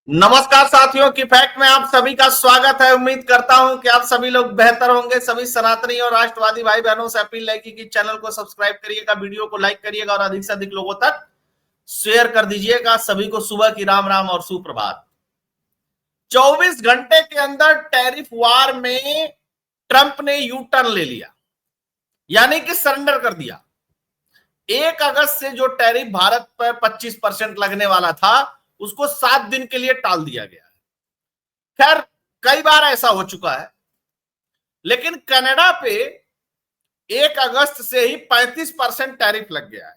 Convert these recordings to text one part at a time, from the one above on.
नमस्कार साथियों की फैक्ट में आप सभी का स्वागत है। उम्मीद करता हूं कि आप सभी लोग बेहतर होंगे। सभी सनातनी और राष्ट्रवादी भाई बहनों से अपील रहेगी कि चैनल को सब्सक्राइब करिएगा, वीडियो को लाइक करिएगा और अधिक से अधिक लोगों तक शेयर कर दीजिएगा। सभी को सुबह की राम राम और सुप्रभात। 24 घंटे के अंदर टैरिफ वार में ट्रंप ने यू टर्न ले लिया, यानी कि सरेंडर कर दिया। 1 अगस्त से जो टैरिफ भारत पर 25% लगने वाला था उसको 7 दिन के लिए टाल दिया गया। खैर, कई बार ऐसा हो चुका है, लेकिन कनाडा पे 1 अगस्त से ही 35% टैरिफ लग गया है।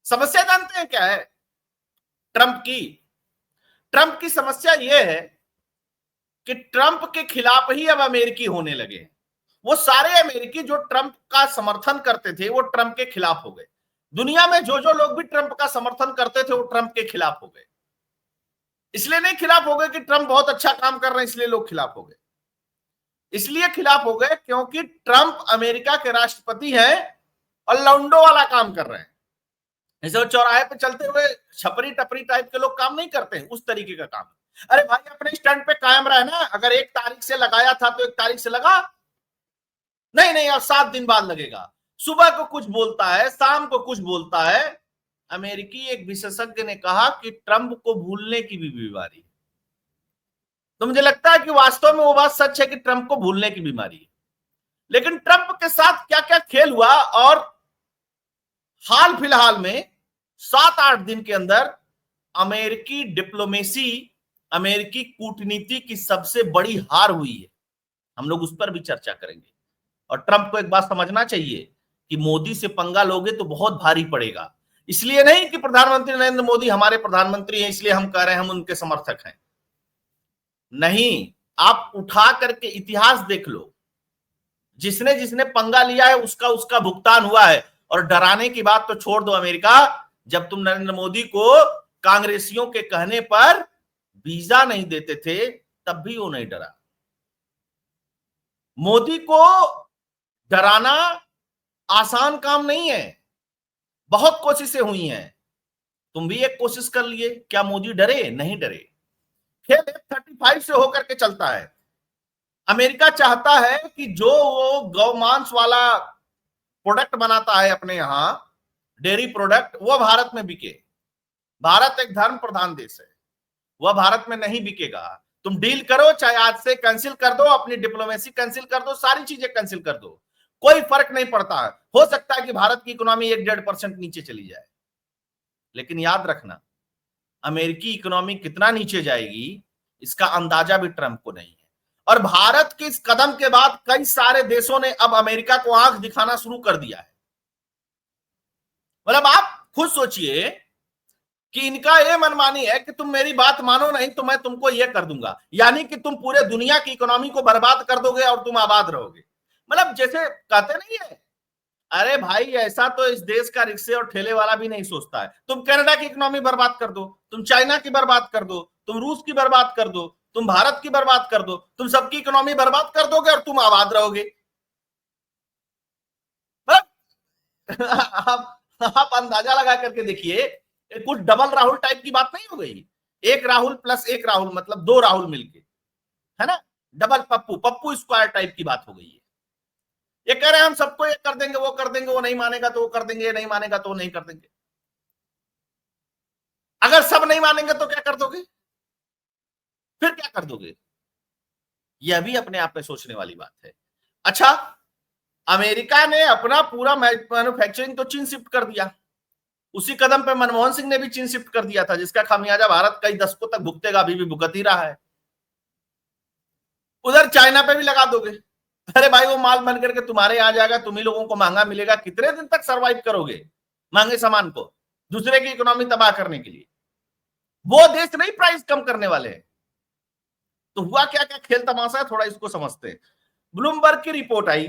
समस्या जानते हैं क्या है? ट्रंप की समस्या यह है कि ट्रंप के खिलाफ ही अब अमेरिकी होने लगे। वो सारे अमेरिकी जो ट्रंप का समर्थन करते थे वो ट्रंप के खिलाफ हो गए। दुनिया में जो जो लोग भी ट्रंप का समर्थन करते थे वो ट्रंप के खिलाफ हो गए। इसलिए नहीं खिलाफ हो गए कि ट्रंप बहुत अच्छा काम कर रहे हैं इसलिए लोग खिलाफ हो गए, इसलिए खिलाफ हो गए क्योंकि ट्रंप अमेरिका के राष्ट्रपति हैं और लौंडो वाला काम कर रहे हैं। जैसे वो चौराहे पे चलते हुए छपरी टपरी टाइप के लोग काम नहीं करते हैं, उस तरीके का काम। अरे भाई, अपने स्टैंड पे कायम रहे ना। अगर 1 तारीख से लगाया था तो 1 तारीख से लगा, नहीं नहीं, अब 7 दिन बाद लगेगा। सुबह को कुछ बोलता है, शाम को कुछ बोलता है। अमेरिकी एक विशेषज्ञ ने कहा कि ट्रंप को भूलने की भी बीमारी है। तो मुझे लगता है कि वास्तव में वो बात सच है कि ट्रंप को भूलने की बीमारी है। लेकिन ट्रंप के साथ क्या क्या खेल हुआ, और हाल फिलहाल में 7-8 दिन के अंदर अमेरिकी डिप्लोमेसी, अमेरिकी कूटनीति की सबसे बड़ी हार हुई है। हम लोग उस पर भी चर्चा करेंगे। और ट्रंप को एक बात समझना चाहिए कि मोदी से पंगा लोगे तो बहुत भारी पड़ेगा। इसलिए नहीं कि प्रधानमंत्री नरेंद्र मोदी हमारे प्रधानमंत्री हैं इसलिए हम कह रहे हैं हम उनके समर्थक हैं, नहीं। आप उठा करके इतिहास देख लो, जिसने जिसने पंगा लिया है उसका उसका भुगतान हुआ है। और डराने की बात तो छोड़ दो अमेरिका, जब तुम नरेंद्र मोदी को कांग्रेसियों के कहने पर वीजा नहीं देते थे तब भी वो नहीं डरा। मोदी को डराना आसान काम नहीं है, बहुत कोशिशें हुई हैं। तुम भी एक कोशिश कर लिए, क्या मोदी डरे? नहीं डरे। खेल F-35 से होकर के चलता है। अमेरिका चाहता है कि जो वो गौमांस वाला प्रोडक्ट बनाता है अपने यहां, डेयरी प्रोडक्ट, वो भारत में बिके। भारत एक धर्म प्रधान देश है, वह भारत में नहीं बिकेगा। तुम डील करो, चाहे आज से कैंसिल कर दो, अपनी डिप्लोमेसी कैंसिल कर दो, सारी चीजें कैंसिल कर दो, कोई फर्क नहीं पड़ता है। हो सकता है कि भारत की इकोनॉमी 1-1.5% नीचे चली जाए, लेकिन याद रखना अमेरिकी इकोनॉमी कितना नीचे जाएगी इसका अंदाजा भी ट्रंप को नहीं है। और भारत के इस कदम के बाद कई सारे देशों ने अब अमेरिका को आंख दिखाना शुरू कर दिया है। मतलब आप खुद सोचिए कि इनका ये मनमानी है कि तुम मेरी बात मानो नहीं तो मैं तुमको ये कर दूंगा, यानी कि तुम पूरे दुनिया की इकोनॉमी को बर्बाद कर दोगे और तुम आबाद रहोगे। मतलब जैसे कहते नहीं है, अरे भाई ऐसा तो इस देश का रिक्शे और ठेले वाला भी नहीं सोचता है। तुम कनाडा की इकोनॉमी बर्बाद कर दो, तुम चाइना की बर्बाद कर दो, तुम रूस की बर्बाद कर दो, तुम भारत की बर्बाद कर दो, तुम सबकी इकोनॉमी बर्बाद कर दोगे और तुम आबाद रहोगे। आप अंदाजा लगा करके देखिए, कुछ डबल राहुल टाइप की बात नहीं हो गई? एक राहुल प्लस एक राहुल मतलब 2 राहुल मिलके, है ना? Double Pappu, Pappu square type की बात हो गई है। ये कह रहे हैं हम सबको ये कर देंगे, वो कर देंगे, वो नहीं मानेगा तो वो कर देंगे, ये नहीं मानेगा तो वो नहीं कर देंगे। अगर सब नहीं मानेंगे तो क्या कर दोगे? फिर क्या कर दोगे? यह भी अपने आप में सोचने वाली बात है। अच्छा, अमेरिका ने अपना पूरा मैन्युफैक्चरिंग तो चीन शिफ्ट कर दिया। उसी कदम पे मनमोहन सिंह ने भी चीन शिफ्ट कर दिया था, जिसका खामियाजा भारत कई दशकों तक भुगतेगा, अभी भी भुगत ही रहा है। उधर चाइना पे भी लगा दोगे, अरे भाई वो माल बन करके तुम्हारे आ जाएगा, तुम ही लोगों को महंगा मिलेगा। कितने दिन तक सरवाइव करोगे महंगे सामान को, दूसरे की इकोनॉमी तबाह करने के लिए? वो देश नहीं प्राइस कम करने वाले हैं। तो हुआ क्या क्या खेल तमाशा है, थोड़ा इसको समझते हैं। ब्लूमबर्ग की रिपोर्ट आई।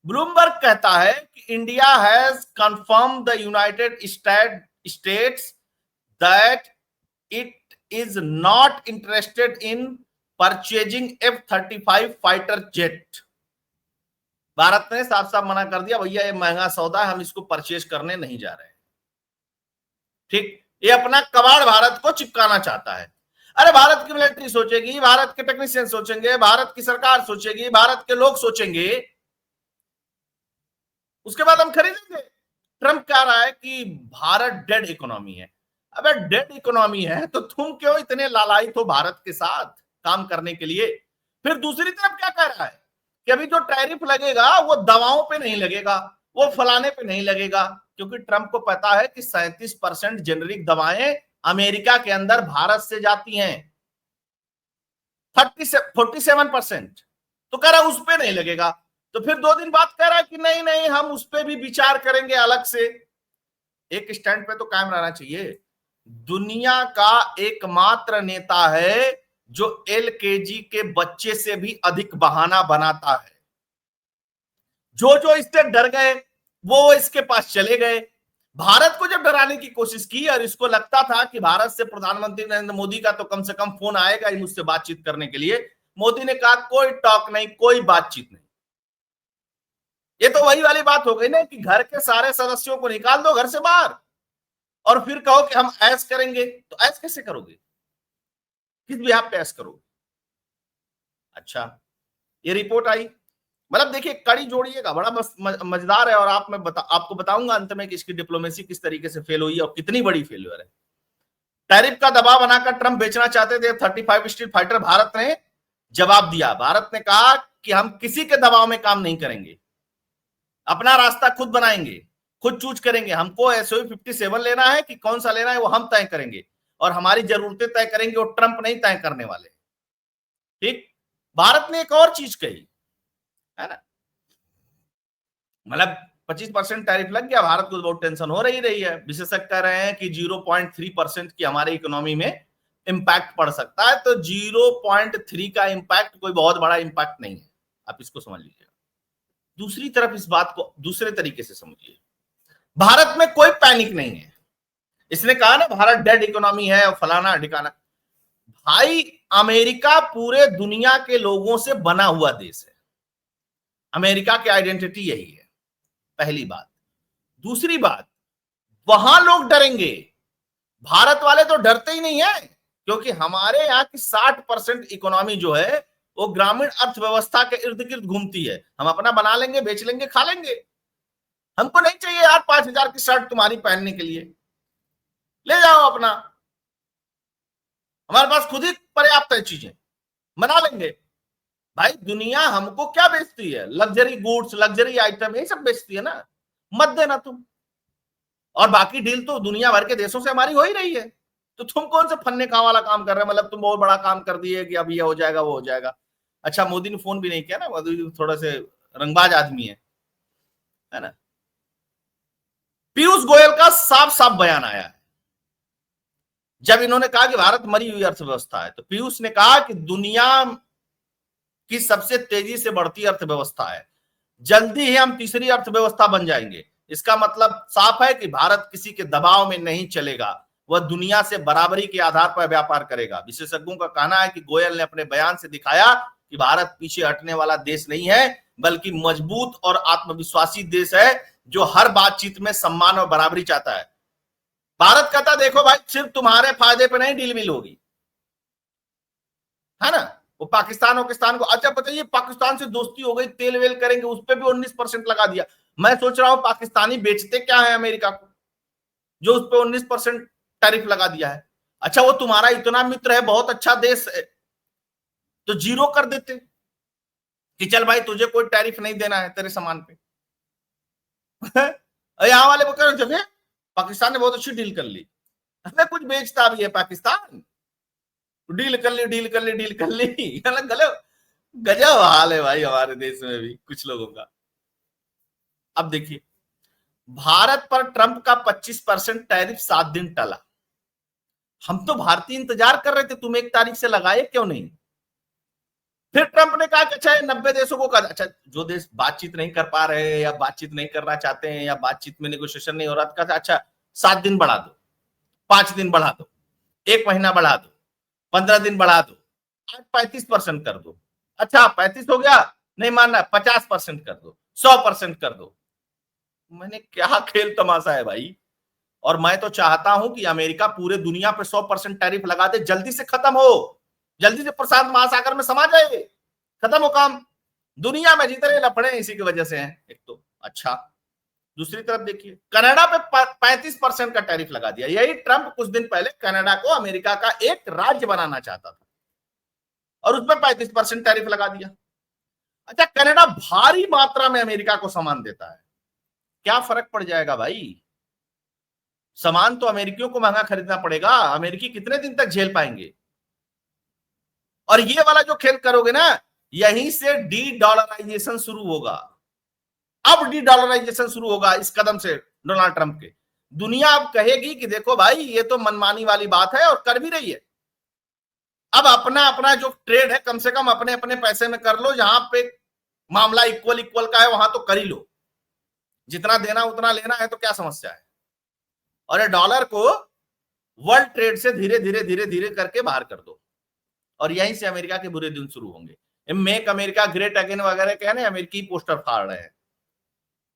ब्लूमबर्ग कहता है कि India has confirm the United states that it is not interested in purchasing F-35 fighter jet. Bharat ने साफ साफ मना कर दिया, भैया ये महंगा सौदा है, हम इसको परचेज करने नहीं जा रहे हैं। ठीक, ये अपना कबाड़ भारत को चिपकाना चाहता है। अरे भारत की मिलिट्री सोचेगी, भारत के टेक्नीशियन सोचेंगे, भारत की सरकार सोचेगी, भारत के लोग सोचेंगे, उसके बाद हम खरीदेंगे। ट्रंप कह रहा है कि भारत डेड इकोनॉमी है। अबे डेड इकोनॉमी है तो तुम क्यों इतने लालायित हो भारत के साथ काम करने के लिए? फिर दूसरी तरफ क्या कह रहा है कि अभी जो टैरिफ लगेगा वो दवाओं पे नहीं लगेगा, वो फलाने पे नहीं लगेगा, क्योंकि ट्रंप को पता है कि 37% जेनरिक दवाएं अमेरिका के अंदर भारत से जाती हैं, 47%। तो कह रहा उस पे नहीं लगेगा। तो फिर 2 दिन बाद कह रहा है कि नहीं नहीं हम उस पे भी विचार करेंगे अलग से। एक स्टैंड पे तो कायम रहना चाहिए। दुनिया का एकमात्र नेता है जो एलकेजी के बच्चे से भी अधिक बहाना बनाता है। जो जो इससे डर गए वो इसके पास चले गए। भारत को जब डराने की कोशिश की और इसको लगता था कि भारत से प्रधानमंत्री नरेंद्र मोदी का तो कम से कम फोन आएगा ही मुझसे बातचीत करने के लिए, मोदी ने कहा कोई टॉक नहीं, कोई बातचीत नहीं। ये तो वही वाली बात हो गई ना कि घर के सारे सदस्यों को निकाल दो घर से बाहर और फिर कहो कि हम ऐश करेंगे। तो ऐश कैसे करोगे? किस बिहाफ पे ऐश करोगे? अच्छा, ये रिपोर्ट आई, मतलब देखिए कड़ी जोड़िएगा, बड़ा मजेदार है। और आपको बताऊंगा अंत में कि इसकी डिप्लोमेसी किस तरीके से फेल हुई और कितनी बड़ी फेल्यूर है। टैरिफ का दबाव बनाकर ट्रंप बेचना चाहते थे 35 स्ट्रीट फाइटर। भारत ने जवाब दिया। भारत ने कहा कि हम किसी के दबाव में काम नहीं करेंगे, अपना रास्ता खुद बनाएंगे, खुद चूज करेंगे। हमको SOE 57 लेना है कि कौन सा लेना है वो हम तय करेंगे और हमारी जरूरतें तय करेंगे, वो ट्रंप नहीं तय करने वाले। ठीक। भारत ने एक और चीज कही है ना, मतलब 25% टैरिफ लग गया, भारत को बहुत टेंशन हो रही है। विशेषज्ञ कह रहे हैं कि 0.3% की हमारे इकोनॉमी में इंपैक्ट पड़ सकता है। तो 0.3 का इंपैक्ट कोई बहुत बड़ा इंपैक्ट नहीं है, आप इसको समझ लीजिए। दूसरी तरफ इस बात को दूसरे तरीके से समझिए, भारत में कोई पैनिक नहीं है। इसने कहा ना भारत डेड इकोनॉमी है और फलाना ढिकाना। भाई अमेरिका पूरे दुनिया के लोगों से बना हुआ देश है, अमेरिका की आइडेंटिटी यही है, पहली बात। दूसरी बात, वहां लोग डरेंगे, भारत वाले तो डरते ही नहीं है, क्योंकि हमारे यहाँ की 60% इकोनॉमी जो है वो ग्रामीण अर्थव्यवस्था के इर्द गिर्द घूमती है। हम अपना बना लेंगे, बेच लेंगे, खा लेंगे। हमको नहीं चाहिए यार 5,000 की शर्ट तुम्हारी पहनने के लिए, ले जाओ अपना, हमारे पास खुद ही पर्याप्त है, चीजें बना लेंगे। भाई दुनिया हमको क्या बेचती है? लग्जरी गुड्स, लग्जरी आइटम, ये सब बेचती है ना, मत देना तुम। और बाकी डील तो दुनिया भर के देशों से हमारी हो ही रही है, तो तुम कौन सा फन्ने खा वाला काम कर रहे हो? मतलब तुम बहुत बड़ा काम कर दिए कि अब ये हो जाएगा वो हो जाएगा। अच्छा मोदी ने फोन भी नहीं किया ना, मोदी थोड़ा से रंगबाज आदमी है ना। पीयूष गोयल का साफ साफ बयान आया है जब इन्होंने कहा कि भारत मरी हुई अर्थव्यवस्था है। तो पीयूष ने कहा कि दुनिया की सबसे तेजी से बढ़ती अर्थव्यवस्था है, जल्दी ही हम तीसरी अर्थव्यवस्था बन जाएंगे। इसका मतलब साफ है कि भारत किसी के दबाव में नहीं चलेगा, वह दुनिया से बराबरी के आधार पर व्यापार करेगा। विशेषज्ञों का कहना है कि गोयल ने अपने बयान से दिखाया कि भारत पीछे हटने वाला देश नहीं है, बल्कि मजबूत और आत्मविश्वासी देश है जो हर बातचीत में सम्मान और बराबरी चाहता है। भारत कहता देखो भाई सिर्फ तुम्हारे फायदे पर नहीं डील मिल होगी, है ना। वो पाकिस्तान को अच्छा बताइए, पाकिस्तान से दोस्ती हो गई, तेल वेल करेंगे, उस पर भी 19% लगा दिया। मैं सोच रहा हूं पाकिस्तानी बेचते क्या है अमेरिका को जो उस पर 19% टैरिफ लगा दिया है। अच्छा वो तुम्हारा इतना मित्र है, बहुत अच्छा देश है, तो 0 कर देते कि चल भाई तुझे कोई टैरिफ नहीं देना है तेरे सामान पे। यहां वाले वो जगह पाकिस्तान ने बहुत अच्छी डील कर ली, हमें कुछ बेचता भी है पाकिस्तान, डील कर ली डील कर ली डील कर ली। गजब हाल है भाई हमारे देश में भी कुछ लोगों का। अब देखिए भारत पर ट्रंप का 25% टैरिफ 7 दिन टला। हम तो भारतीय इंतजार कर रहे थे, तुम 1 तारीख से लगाए क्यों नहीं? फिर ट्रंप ने कहा कि अच्छा 90 देशों को कहा, अच्छा जो देश बातचीत नहीं कर पा रहे हैं या बातचीत नहीं करना चाहते हैं या बातचीत में नेगोशिएशन नहीं हो रहा, तो अच्छा 7 दिन बढ़ा दो, 5 दिन बढ़ा दो, 1 महीना बढ़ा दो, 15 दिन बढ़ा दो, आज 35% कर दो। अच्छा 35 हो गया, नहीं मानना 50% कर दो, 100% कर दो। मैंने क्या खेल तमाशा है भाई। और मैं तो चाहता हूं कि अमेरिका पूरे दुनिया पे 100% टैरिफ लगा दे, जल्दी से खत्म हो, जल्दी से प्रशांत महासागर में समा जाए, खत्म हो काम। दुनिया में जितने लफड़े इसी की वजह से हैं एक तो। अच्छा, दूसरी तरफ देखिए, कनाडा पे 35% का टैरिफ लगा दिया। यही ट्रंप कुछ दिन पहले कनाडा को अमेरिका का एक राज्य बनाना चाहता था और उसमें 35% टैरिफ लगा दिया। अच्छा, कनाडा भारी मात्रा में अमेरिका को सामान देता है, क्या फर्क पड़ जाएगा भाई? सामान तो अमेरिकियों को महंगा खरीदना पड़ेगा, अमेरिकी कितने दिन तक झेल पाएंगे? और ये वाला जो खेल करोगे ना, यहीं से डी डॉलराइजेशन शुरू होगा। अब डी डॉलराइजेशन शुरू होगा इस कदम से डोनाल्ड ट्रंप के। दुनिया अब कहेगी कि देखो भाई, ये तो मनमानी वाली बात है, और कर भी रही है। अब अपना अपना जो ट्रेड है कम से कम अपने अपने पैसे में कर लो, जहां पे मामला इक्वल इक्वल का है वहां तो कर ही लो, जितना देना उतना लेना है, तो क्या समस्या है? और ये डॉलर को वर्ल्ड ट्रेड से धीरे धीरे धीरे धीरे करके बाहर कर दो, और यहीं से अमेरिका के बुरे दिन शुरू होंगे। मेक अमेरिका ग्रेट अगेन वगैरह कहने अमेरिकी पोस्टर फाड़ रहे हैं।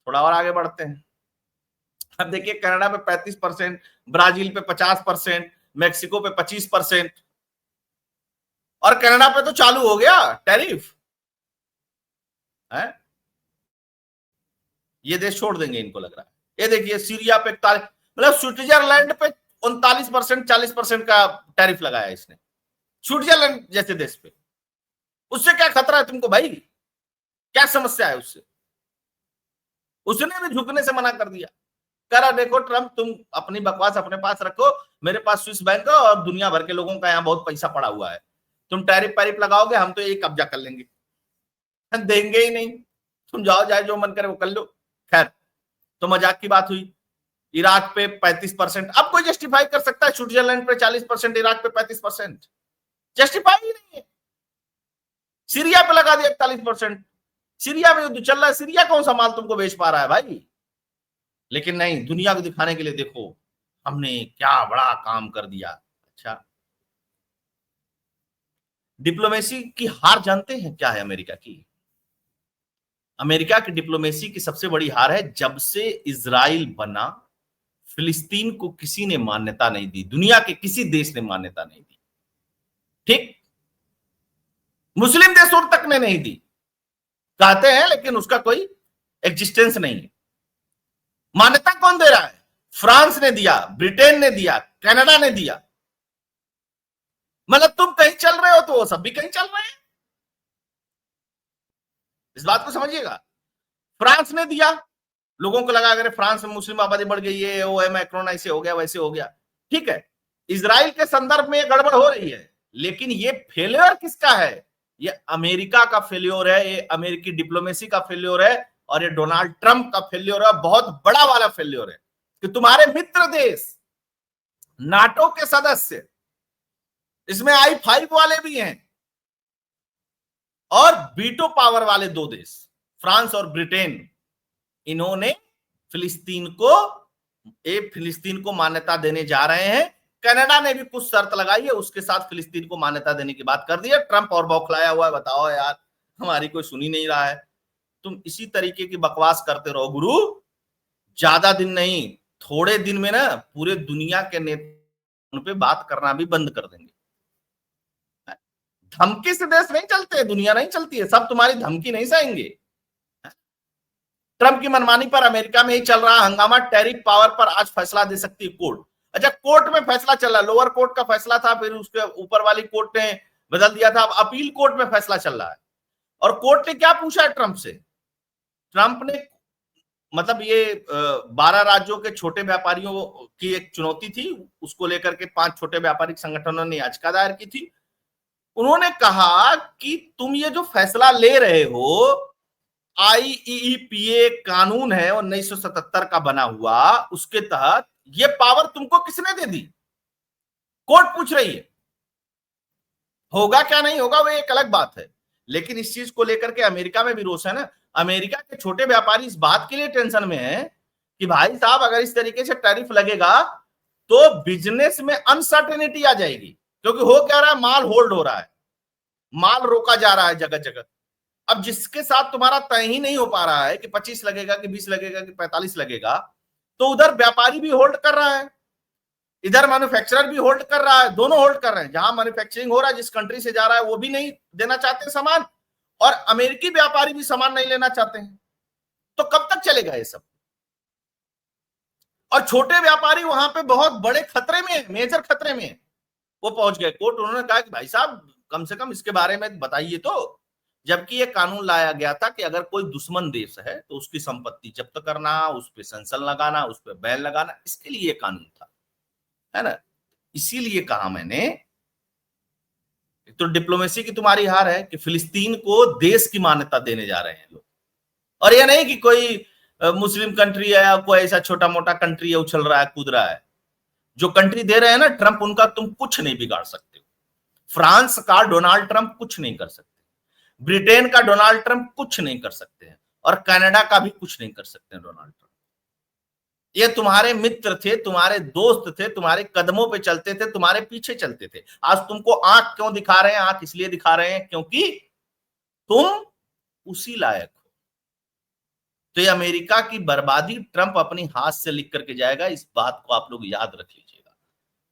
थोड़ा और आगे बढ़ते हैं। अब देखिए, कनाडा पे 35%, ब्राजील पे 50%, मेक्सिको पे 25%, और कनाडा पे तो चालू हो गया टैरिफ है। ये देश छोड़ देंगे इनको लग रहा है। ये देखिए, सीरिया पे 41, मतलब स्विट्जरलैंड पे 39%, 40% का टैरिफ लगाया इसने, स्विट्जरलैंड जैसे देश पे। उससे क्या खतरा है तुमको भाई? क्या समस्या है उससे? उसने भी झुकने से मना कर दिया, कह रहा देखो ट्रंप, तुम अपनी बकवास अपने पास रखो, मेरे पास स्विस बैंक है और दुनिया भर के लोगों का यहाँ बहुत पैसा पड़ा हुआ है, तुम टैरिफ पैरिफ लगाओगे हम तो यही कब्जा कर लेंगे, देंगे ही नहीं, तुम जाओ, जाए जो मन करे वो कर लो। खैर, तो मजाक की बात हुई। इराक पे 35%, अब कोई जस्टिफाई कर सकता है स्विट्जरलैंड पे 40%, इराक पे 35%? जस्टिफाई ही नहीं है। सीरिया पे लगा दिया 41%, सीरिया में युद्ध चल रहा है, सीरिया कौन सा माल तुमको बेच पा रहा है भाई? लेकिन नहीं, दुनिया को दिखाने के लिए देखो हमने क्या बड़ा काम कर दिया। अच्छा, डिप्लोमेसी की हार जानते हैं क्या है अमेरिका की? अमेरिका की डिप्लोमेसी की सबसे बड़ी हार है, जब से इजराइल बना फिलिस्तीन को किसी ने मान्यता नहीं दी, दुनिया के किसी देश ने मान्यता नहीं दी। ठीक, मुस्लिम देशों तक ने नहीं दी, कहते हैं, लेकिन उसका कोई एग्जिस्टेंस नहीं है। मान्यता कौन दे रहा है? फ्रांस ने दिया, ब्रिटेन ने दिया, कनाडा ने दिया। मतलब तुम कहीं चल रहे हो तो वो सब भी कहीं चल रहे हैं, इस बात को समझिएगा। फ्रांस ने दिया, लोगों को लगा अगर फ्रांस में मुस्लिम आबादी बढ़ गई है, वो है मैक्रोन ऐसे हो गया वैसे हो गया, ठीक है। इजराइल के संदर्भ में ये गड़बड़ हो रही है, लेकिन ये फेलियर किसका है? ये अमेरिका का फेलियर है, ये अमेरिकी डिप्लोमेसी का फेलियर है, और ये डोनाल्ड ट्रंप का फेलियर है, बहुत बड़ा वाला फेलियर है कि तुम्हारे मित्र देश, नाटो के सदस्य, इसमें I5 वाले भी हैं, और वीटो पावर वाले दो देश, फ्रांस और ब्रिटेन, इन्होंने फिलिस्तीन को मान्यता देने जा रहे हैं। कनाडा ने भी कुछ शर्त लगाई है, उसके साथ फिलिस्तीन को मान्यता देने की बात कर दी है। ट्रंप और बौखलाया हुआ है, बताओ यार, हमारी कोई सुनी नहीं रहा है। तुम इसी तरीके की बकवास करते रहो गुरु, ज्यादा दिन नहीं, थोड़े दिन में ना पूरे दुनिया के नेता पे बात करना भी बंद कर देंगे। धमकी से देश नहीं चलते, दुनिया नहीं चलती है, सब तुम्हारी धमकी नहीं सहेंगे। ट्रंप की मनमानी पर अमेरिका में ही चल रहा हंगामा, टैरिफ पावर पर आज फैसला दे सकती है कोर्ट। अच्छा, कोर्ट में फैसला चल रहा है, लोअर कोर्ट का फैसला था, फिर उसके ऊपर वाली कोर्ट ने बदल दिया था, अब अपील कोर्ट में फैसला चल रहा है। और कोर्ट ने क्या पूछा है ट्रंप से? ट्रंप ने, मतलब ये 12 राज्यों के छोटे व्यापारियों की एक चुनौती थी, उसको लेकर के 5 छोटे व्यापारिक संगठनों ने याचिका दायर की थी। उन्होंने कहा कि तुम ये जो फैसला ले रहे हो, IEEPA कानून है 1977 का बना हुआ, उसके तहत ये पावर तुमको किसने दे दी? कोर्ट पूछ रही है। होगा क्या नहीं होगा वो एक अलग बात है, लेकिन इस चीज को लेकर के अमेरिका में भी रोष है ना। अमेरिका के छोटे व्यापारी इस बात के लिए टेंशन में है कि भाई साहब, अगर इस तरीके से टैरिफ लगेगा तो बिजनेस में अनसर्टेनिटी आ जाएगी, क्योंकि हो क्या रहा है, माल होल्ड हो रहा है, माल रोका जा रहा है जगह जगह। अब जिसके साथ तुम्हारा तय ही नहीं हो पा रहा है कि 25 लगेगा कि 20 लगेगा कि 45 लगेगा, तो उधर व्यापारी भी होल्ड कर रहा है, इधर मैन्युफैक्चरर भी होल्ड कर रहा है, दोनों होल्ड कर रहे हैं। जहां मैन्युफैक्चरिंग हो रहा है, जिस कंट्री से जा रहा है, वो भी नहीं देना चाहते सामान, और अमेरिकी व्यापारी भी सामान नहीं लेना चाहते हैं। तो कब तक चलेगा ये सब? और छोटे व्यापारी वहां पे बहुत बड़े खतरे में है, मेजर खतरे में है। वो पहुंच गए कोर्ट, उन्होंने कहा कि भाई साहब कम से कम इसके बारे में बताइए तो। जबकि ये कानून लाया गया था कि अगर कोई दुश्मन देश है तो उसकी संपत्ति जब्त करना, उस पर सेंसन लगाना, उस पर बैन लगाना, इसके लिए कानून था, है ना। इसीलिए कहा मैंने, तो डिप्लोमेसी की तुम्हारी हार है कि फिलिस्तीन को देश की मान्यता देने जा रहे हैं लोग। और यह नहीं कि कोई मुस्लिम कंट्री है या कोई ऐसा छोटा मोटा कंट्री है उछल रहा है कूद रहा है। जो कंट्री दे रहे हैं ना ट्रंप, उनका तुम कुछ नहीं बिगाड़ सकते हो। फ्रांस का डोनाल्ड ट्रंप कुछ नहीं कर सकते, ब्रिटेन का डोनाल्ड ट्रंप कुछ नहीं कर सकते हैं, और कनाडा का भी कुछ नहीं कर सकते हैं डोनाल्ड ट्रंप। ये तुम्हारे मित्र थे, तुम्हारे दोस्त थे, तुम्हारे कदमों पे चलते थे, तुम्हारे पीछे चलते थे। आज तुमको आंख क्यों दिखा रहे हैं? आंख इसलिए दिखा रहे हैं क्योंकि तुम उसी लायक हो। तो ये अमेरिका की बर्बादी ट्रंप अपनी हाथ से लिख करके जाएगा, इस बात को आप लोग याद रख लीजिएगा।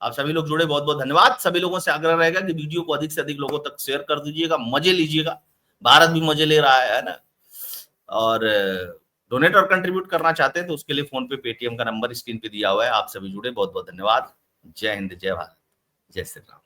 आप सभी लोग जुड़े, बहुत बहुत धन्यवाद। सभी लोगों से आग्रह रहेगा कि वीडियो को अधिक से अधिक लोगों तक शेयर कर दीजिएगा, मजे लीजिएगा, भारत भी मजे ले रहा है ना। और डोनेट और कंट्रीब्यूट करना चाहते हैं तो उसके लिए फोन पे, पेटीएम का नंबर स्क्रीन पे दिया हुआ है। आप सभी जुड़े, बहुत बहुत धन्यवाद। जय हिंद, जय भारत, जय श्री राम।